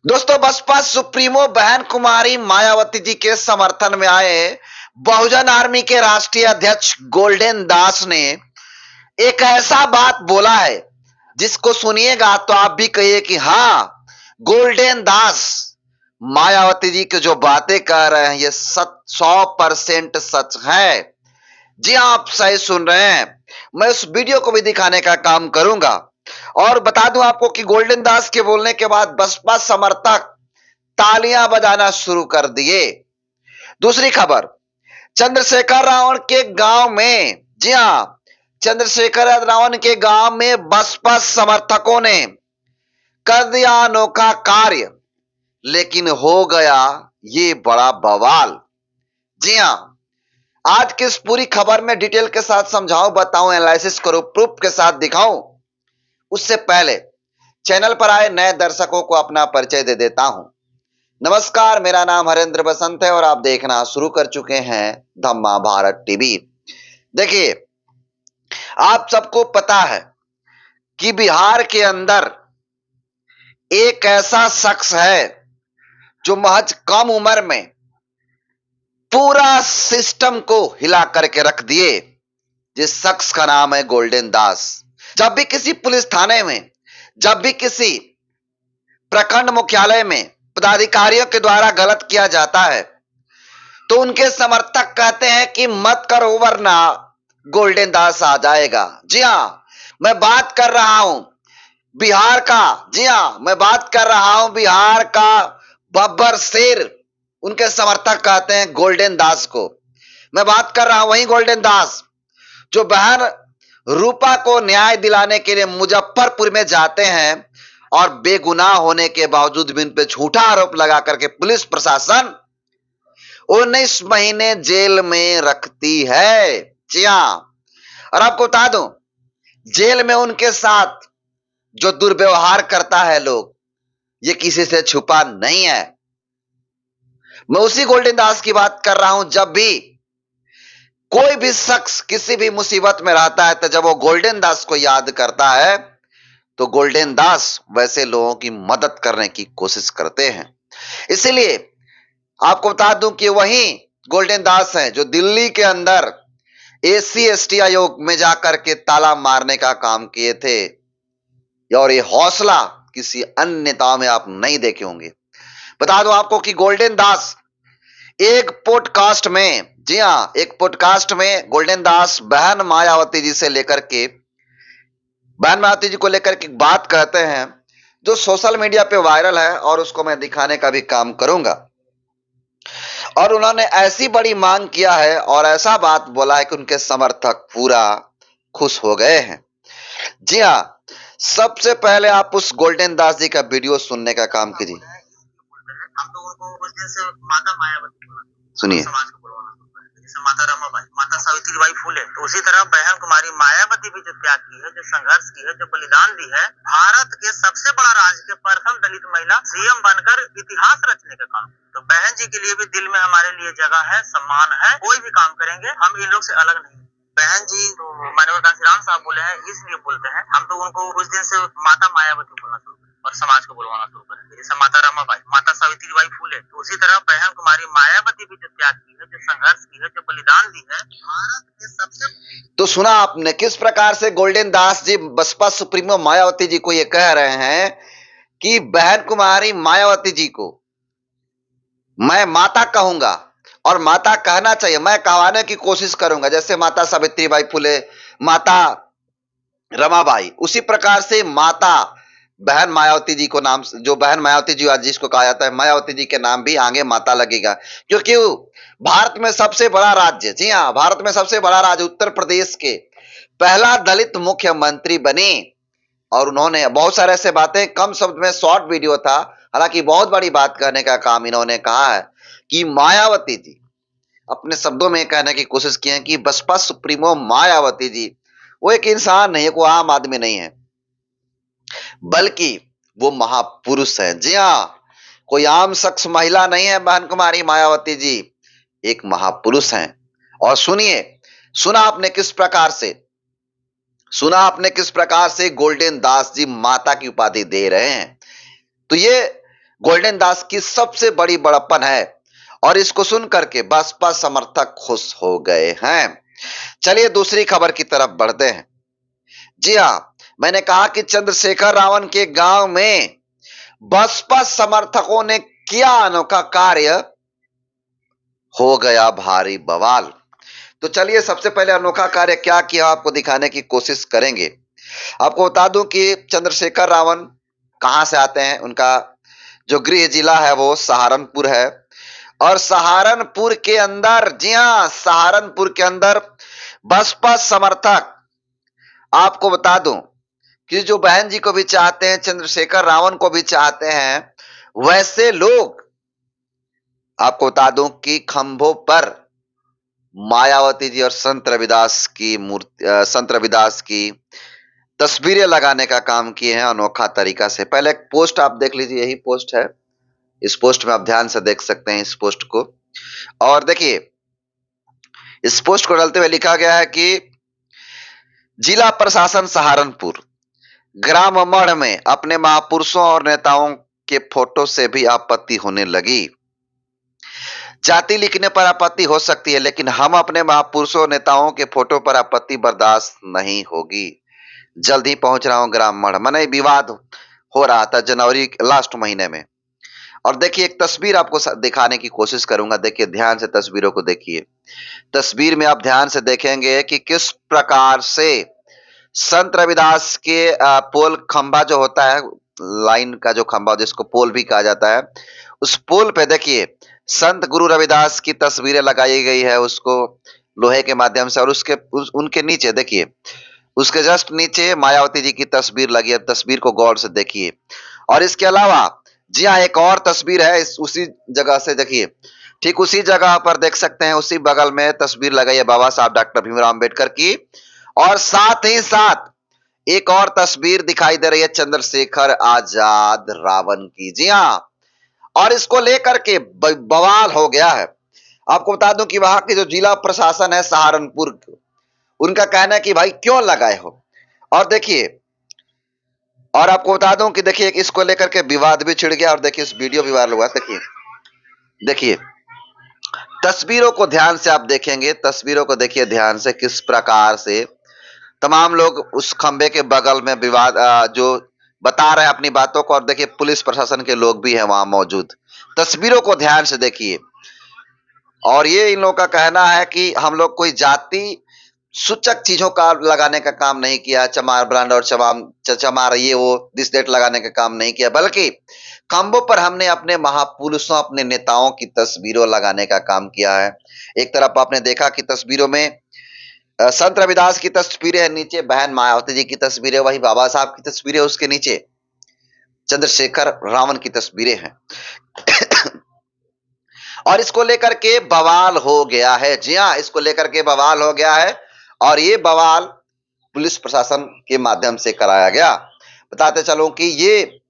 दोस्तों, बसपा सुप्रीमो बहन कुमारी मायावती जी के समर्थन में आए बहुजन आर्मी के राष्ट्रीय अध्यक्ष गोल्डन दास ने एक ऐसा बात बोला है जिसको सुनिएगा तो आप भी कहिए कि हाँ, गोल्डन दास मायावती जी की जो बातें कह रहे हैं ये सच 100% सच है। जी हाँ, आप सही सुन रहे हैं। मैं उस वीडियो को भी दिखाने का काम करूंगा और बता दूं आपको कि गोल्डन दास के बोलने के बाद बसपा समर्थक तालियां बजाना शुरू कर दिए। दूसरी खबर, चंद्रशेखर रावण के गांव में, जी हां, चंद्रशेखर रावण के गांव में बसपा समर्थकों ने कर दिया अनोखा कार्य, लेकिन हो गया ये बड़ा बवाल। जी हां, आज की इस पूरी खबर में डिटेल के साथ समझाऊं, बताऊं, एनालिसिस करूं, प्रूफ के साथ दिखाऊं, उससे पहले चैनल पर आए नए दर्शकों को अपना परिचय दे देता हूं। नमस्कार, मेरा नाम हरेंद्र बसंत है और आप देखना शुरू कर चुके हैं धम्मा भारत टीवी। देखिए, आप सबको पता है कि बिहार के अंदर एक ऐसा शख्स है जो महज कम उम्र में पूरा सिस्टम को हिला करके रख दिए। जिस शख्स का नाम है गोल्डन दास। जब भी किसी पुलिस थाने में, जब भी किसी प्रखंड मुख्यालय में पदाधिकारियों के द्वारा गलत किया जाता है तो उनके समर्थक कहते हैं कि मत करो वरना गोल्डन दास आ जाएगा। जी हां, मैं बात कर रहा हूं बिहार का। जी हां, मैं बात कर रहा हूं बिहार का बब्बर शेर। उनके समर्थक कहते हैं गोल्डन दास को। मैं बात कर रहा हूं वही गोल्डन दास जो बहन रूपा को न्याय दिलाने के लिए मुजफ्फरपुर में जाते हैं और बेगुनाह होने के बावजूद भी उन पर झूठा आरोप लगा करके पुलिस प्रशासन 19 महीने जेल में रखती है। जी हां, और आपको बता दूं, जेल में उनके साथ जो दुर्व्यवहार करता है लोग, ये किसी से छुपा नहीं है। मैं उसी गोल्डन दास की बात कर रहा हूं। जब भी कोई भी शख्स किसी भी मुसीबत में रहता है तो जब वो गोल्डन दास को याद करता है तो गोल्डन दास वैसे लोगों की मदद करने की कोशिश करते हैं। इसीलिए आपको बता दूं कि वही गोल्डन दास हैं जो दिल्ली के अंदर एससी एसटी आयोग में जाकर के ताला मारने का काम किए थे। और ये हौसला किसी अन्य नेताओं में आप नहीं देखे होंगे। बता दूं आपको कि गोल्डन दास एक पॉडकास्ट में, जी हां, एक पॉडकास्ट में गोल्डन दास बहन मायावती जी से लेकर के, बहन मायावती जी को लेकर के बात कहते हैं जो सोशल मीडिया पे वायरल है और उसको मैं दिखाने का भी काम करूंगा। और उन्होंने ऐसी बड़ी मांग किया है और ऐसा बात बोला है कि उनके समर्थक पूरा खुश हो गए हैं। जी हाँ, सबसे पहले आप उस गोल्डन दास जी का वीडियो सुनने का काम कीजिए। हम तो उनको उस दिन से माता मायावती सुनिए। समाज को बुलवाना शुरू करें, जैसे माता रमाबाई, माता सावित्रीबाई फुले, तो उसी तरह बहन कुमारी मायावती भी जो त्याग की है, जो संघर्ष की है, जो बलिदान दी है, भारत के सबसे बड़ा राज्य के प्रथम दलित महिला सीएम बनकर इतिहास रचने का काम। तो बहन जी के लिए भी दिल में हमारे लिए जगह है, सम्मान है। कोई भी काम करेंगे हम इन लोग से अलग नहीं। बहन जी तो माननीय कांशीराम साहब बोले हैं, इसलिए बोलते हैं। हम तो उनको उस दिन से माता मायावती बोलना शुरू और समाज को बुलवाना शुरू करेंगे, जैसे माता रमाबाई, माता सावित्रीबाई फुले, तो उसी तरह बहन कुमारी मायावती भी जो त्याग की है, जो संघर्ष की है, जो बलिदान दी है, भारत के सबसे। तो सुना आपने किस प्रकार से गोल्डन दास जी बसपा सुप्रीमो मायावती जी को ये कह रहे हैं कि बहन कुमारी मायावती जी को मैं माता कहूंगा और माता कहना चाहिए, मैं कहवाने की कोशिश करूंगा, जैसे माता सावित्रीबाई फुले, माता रमाबाई, उसी प्रकार से माता बहन मायावती जी को नाम, जो बहन मायावती जी आज जिसको कहा जाता है, मायावती जी के नाम भी आगे माता लगेगा। क्योंकि भारत में सबसे बड़ा राज्य, जी हाँ, भारत में सबसे बड़ा राज्य उत्तर प्रदेश के पहला दलित मुख्यमंत्री बने और उन्होंने बहुत सारे ऐसे बातें, कम शब्द में शॉर्ट वीडियो था, हालांकि बहुत बड़ी बात कहने का काम इन्होंने कहा है कि मायावती जी अपने शब्दों में कहने की कोशिश की है कि बसपा सुप्रीमो मायावती जी वो एक इंसान नहीं है, कोई आम आदमी नहीं है, बल्कि वो महापुरुष है। जी हाँ, कोई आम शख्स महिला नहीं है। बहन कुमारी मायावती जी एक महापुरुष हैं। और सुनिए, सुना आपने किस प्रकार से गोल्डन दास जी माता की उपाधि दे रहे हैं। तो ये गोल्डन दास की सबसे बड़ी बड़प्पन है और इसको सुन करके बसपा समर्थक खुश हो गए हैं। चलिए दूसरी खबर की तरफ बढ़ते हैं। जी हाँ, मैंने कहा कि चंद्रशेखर रावण के गांव में बसपा समर्थकों ने किया अनोखा कार्य, हो गया भारी बवाल। तो चलिए सबसे पहले अनोखा कार्य क्या किया आपको दिखाने की कोशिश करेंगे। आपको बता दूं कि चंद्रशेखर रावण कहां से आते हैं। उनका जो गृह जिला है वो सहारनपुर है और सहारनपुर के अंदर, जी हां, सहारनपुर के अंदर बसपा समर्थक, आपको बता दूं कि जो बहन जी को भी चाहते हैं, चंद्रशेखर रावण को भी चाहते हैं, वैसे लोग, आपको बता दूं कि खंभों पर मायावती जी और संत रविदास की मूर्ति, संत रविदास की तस्वीरें लगाने का काम किए हैं अनोखा तरीका से। पहले एक पोस्ट आप देख लीजिए, यही पोस्ट है। इस पोस्ट में आप ध्यान से देख सकते हैं इस पोस्ट को। और देखिए इस पोस्ट को डालते हुए लिखा गया है कि जिला प्रशासन सहारनपुर ग्राम मढ़ में अपने महापुरुषों और नेताओं के फोटो से भी आपत्ति होने लगी। जाति लिखने पर आपत्ति हो सकती है, लेकिन हम अपने महापुरुषों और नेताओं के फोटो पर आपत्ति बर्दाश्त नहीं होगी। जल्द ही पहुंच रहा हूं ग्राम मढ़। माने विवाद हो रहा था जनवरी लास्ट महीने में। और देखिए एक तस्वीर आपको दिखाने की कोशिश करूंगा। देखिए ध्यान से तस्वीरों को देखिए। तस्वीर में आप ध्यान से देखेंगे कि किस प्रकार से संत रविदास के पोल खंभा जो होता है, लाइन का जो खंभा जिसको पोल भी कहा जाता है, उस पोल पे देखिए संत गुरु रविदास की तस्वीरें लगाई गई है उसको लोहे के माध्यम से। और उनके नीचे देखिए, उसके जस्ट नीचे मायावती जी की तस्वीर लगी है। तस्वीर को गौर से देखिए। और इसके अलावा जी हाँ, एक और तस्वीर है उसी जगह से। देखिए ठीक उसी जगह पर देख सकते हैं, उसी बगल में तस्वीर लगाई है बाबा साहब डॉक्टर भीमराव अंबेडकर की। और साथ ही साथ एक और तस्वीर दिखाई दे रही है चंद्रशेखर आजाद रावण की। जी हाँ, और इसको लेकर के बवाल हो गया है। आपको बता दूं कि वहां की जो जिला प्रशासन है सहारनपुर, उनका कहना है कि भाई क्यों लगाए हो। और देखिए, और आपको बता दूं कि देखिए इसको लेकर के विवाद भी छिड़ गया। और देखिए इस वीडियो भी वायरल हुआ। देखिए देखिए तस्वीरों को ध्यान से आप देखेंगे, तस्वीरों को देखिए ध्यान से, किस प्रकार से तमाम लोग उस खंबे के बगल में विवाद जो बता रहे हैं अपनी बातों को। और देखिए पुलिस प्रशासन के लोग भी हैं वहां मौजूद। तस्वीरों को ध्यान से देखिए। और ये इन लोगों का कहना है कि हम लोग कोई जाति सूचक चीजों का लगाने का काम नहीं किया, चमार ब्रांड और चमार ये वो दिस डेट लगाने का काम नहीं किया, बल्कि खंभों पर हमने अपने महापुरुषों, अपने नेताओं की तस्वीरों लगाने का काम किया है। एक तरफ आपने देखा कि तस्वीरों में संत रविदास की तस्वीरें, नीचे बहन मायावती जी की तस्वीरें, वही बाबा साहब की तस्वीरें, उसके नीचे चंद्रशेखर रावण की तस्वीरें हैं। और इसको लेकर के बवाल हो गया है। जी हाँ, इसको लेकर के बवाल हो गया है। और ये बवाल पुलिस प्रशासन के माध्यम से कराया गया। बताते चलूं कि ये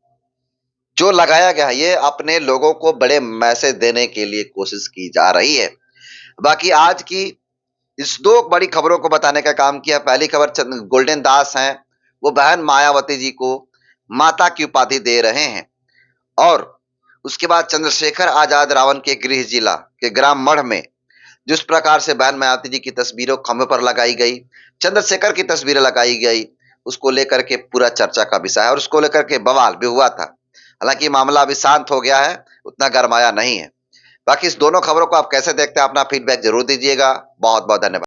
जो लगाया गया है, ये अपने लोगों को बड़े मैसेज देने के लिए कोशिश की जा रही है। बाकी आज की इस दो बड़ी खबरों को बताने का काम किया। पहली खबर, गोल्डन दास हैं, वो बहन मायावती जी को माता की उपाधि दे रहे हैं। और उसके बाद चंद्रशेखर आजाद रावण के गृह जिला के ग्राम मढ़ में जिस प्रकार से बहन मायावती जी की तस्वीरों खंभे पर लगाई गई, चंद्रशेखर की तस्वीरें लगाई गई, उसको लेकर के पूरा चर्चा का विषय है। और उसको लेकर के बवाल भी हुआ था। हालांकि मामला अभी शांत हो गया है, उतना गरमाया नहीं है। बाकी इस दोनों खबरों को आप कैसे देखते हैं, अपना फीडबैक जरूर दीजिएगा। बहुत बहुत धन्यवाद।